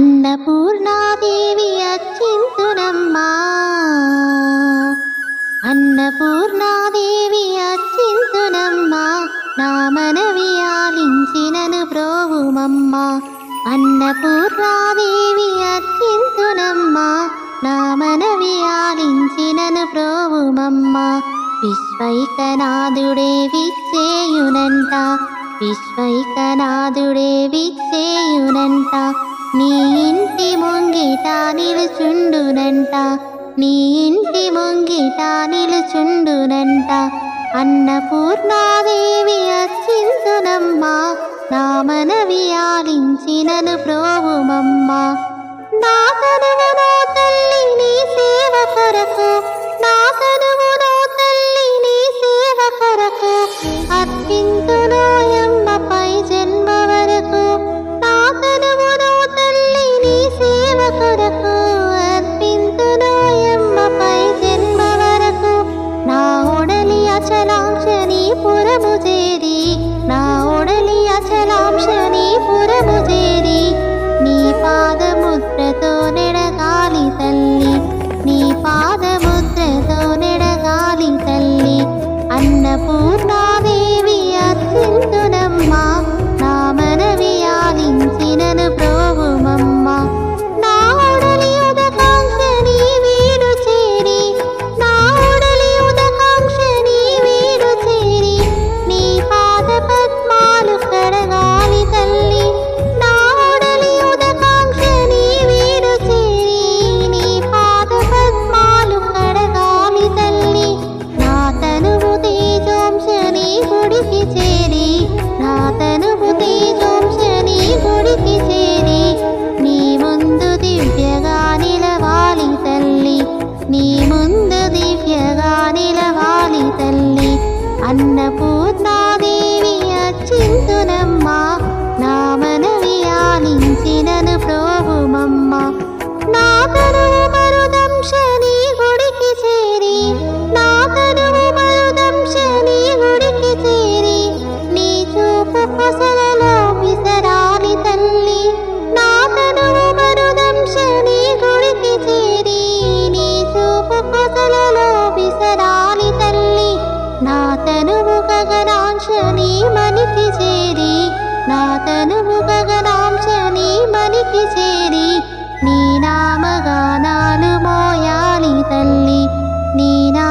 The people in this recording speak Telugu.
అన్నపూర్ణాదేవి అచ్చింతునమ్మా అన్నపూర్ణాదేవి అచ్చింతునమ్మా నా మనవి ఆలించినను బ్రోవుమమ్మా అన్నపూర్ణాదేవి అచ్చింతునమ్మా నా మనవి ఆలించినను బ్రోవుమమ్మా విశ్వైకనాథుడే విచ్చేయునంట విశ్వైకనాథుడే విచ్చేయునంట నీ ఇంటి ముంగిట నిలుచుండునంట నీ ఇంటి ముంగిట నిలుచుండునంట అన్నపూర్ణాదేవి అచ్చింతునమ్మా నా మనవి ఆలించినను బ్రోవుమమ్మా నా తనువు నా తల్లి నీ సేవ కొరకు నా తనువు నా తల్లి నీ సేవ కొరకు అర్పింతునోయమ్మపై జన్మ వరకు నా తనువు నా తల్లి నీ సేవ కొరకు అర్పింతునోయమ్మపై జన్మ వరకు నా ఒడలి అచలాంశ నీ పురము చేరి నా ఒడలి అచలాంశ నీ పురము చేరి నీ పాదముద్రతో నెడగాలి తల్లి నీ పాదముద్రతో నెడగాలి తల్లి అన్నపూర్ణాదేవి అచ్చింతునమ్మా నా మనవి ఆలించినను బ్రోవుమమ్మా నా ఒడలి ఉదకాంక్ష నీ వీడు చేరి నా ఒడలి ఉదకాంక్ష నీ వీడు చేరి నీ పాద పద్మాలు కడగాలి తల్లి నా ఒడలి ఉదకాంక్ష నీ వీడు చేరి నీ పాద పద్మాలు కడగాలి తల్లి నా తనువు తేజోంశ నీ గుడికి చేరి నా తనువు తేజోంశ నీ గుడికి చేరి నీ ముందు దివ్యగా నిలవాలి తల్లి నీ ముందు దివ్యగా నిలవాలి తల్లి అన్నపూర్ణాదేవి అచ్చింతునమ్మా నా మనవి ఆలించినను బ్రోవుమమ్మా నా తనువు మరుదంశ నీ గుడికి చేరి నా తనువు మరుదంశ నీ గుడికి చేరి నీ చూపు కొసలలో విసరాలి తల్లి నా తనువు మరుదంశ నీ గుడికి చేరి నీ చూపు కొసలలో విసరాలి తల్లి నా తనువు గగనాంశ నీ మనికి చేరి నా తనువు గగనాంశ నీ మనికి చేరి నీ నామగానాలు మోయాలి తల్లి నీ నా